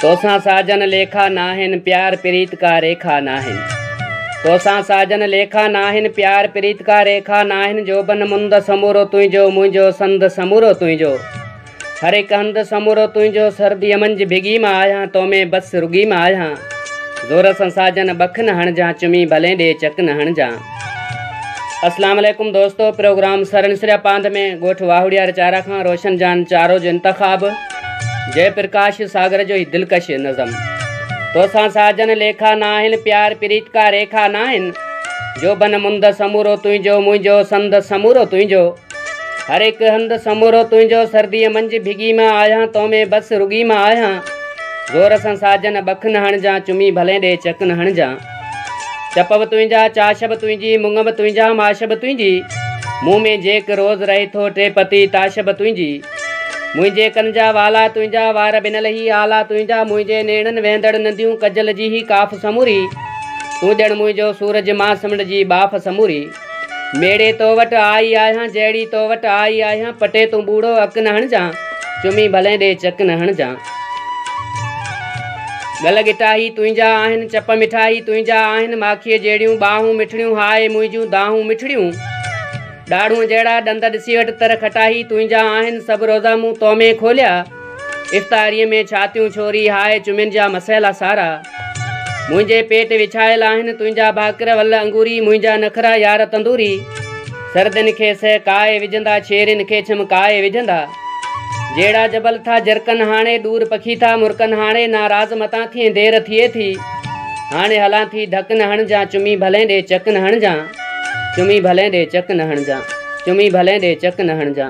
तोसां साजन लेखा नाहिन प्यार प्रीत का रेखा नाहिन। तोसां साजन लेखा नाहिन प्यार प्रीत का रेखा नाहिन। जो बन मुंद समूरो तुंहिंजो मुंहिंजो संद समूरो तुंहिंजो। हर एक हंद समूरो तुंहिंजो सर्दी मंझ भिगी मां आहियां तो में बस रुगी मां आहियां। ज़ोर सां साजन बख न हणजां चुमी भले ॾे चक न हणजां। अस्सलाम वालेकुम दोस्तों, प्रोग्राम सरनसरिया पांध में गोठ वाहुड़िया चारा खां रोशन जान चारो जो इंतखाब जय प्रकाश सागर जो ही दिलकश नज़म। तोसां साजन लेखा नाहिन प्यार प्रीत का रेखा नाहिन। जो बन मुंद समूरो तुंहिंजो मुंहिंजो संद समूरो तुंहिंजो। हर एक हंद समूरो तुंहिंजो सर्दी मंझ भिगी मां आहियां तो में बस रुगी मां आहियां। ज़ोर सां साजन बख न हणजां चुमी भले ॾे चक न हणजां। चप बि तुंहिंजा चाश बि तुंहिंजी मुंग बि तुंहिंजा माश बि तुंहिंजी। मुंहुं में जेक रोज़ रहे थो टे पती ताश बि तुंहिंजी। मुंहिंजे कन जा वाला तुंहिंजा वार बिनल ही आला तुंहिंजा। मुंहिंजे नेणनि वेंदड़ नदियूं कजल जी ही काफ समूरी। तूं ॼण मुंहिंजो सूरज मां सिमड़ जी बाफ़ समूरी। मेड़े तो वटि आई आहियां जहिड़ी तो वटि आई आहियां। पटे तूं बूढ़ो अक न हणजां चुमी भले ॾे चक न हणजां। गल गिटाही तुंहिंजा आहिनि चप मिठाई तुंहिंजा आहिनि। माखीअ जहिड़ियूं बाहूं मिठड़ियूं हाय मुंहिंजूं दाहूं मिठड़ियूं। ॾाढ़ूं जहिड़ा ॾंद ॾिसी वटि तर खटाही तुंहिंजा आहिनि। सभु रोज़ा मूं तो में खोलिया इफ़्तारीअ में छातियूं छोरी हाय चुमियुनि जा मसइला सारा। मुंहिंजे पेट विछायल आहिनि तुंहिंजा भाकर वल अंगूरी। मुंहिंजा नखरा यार तंदूरी। सर्दियुनि खे सहकाए विझंदा शेरिन खे छिमकाए विझंदा। जहिड़ा जबल था जरकन हाणे दूर पखी था मुरकन हाणे। नाराज़ मतां थिए देर थिए थी हाणे हलां थी धक न हणजां चुमी भले ॾे चक न हणजां। चुमी भले ॾे चक न हणजां। चुमी भले ॾे चक न हणजां।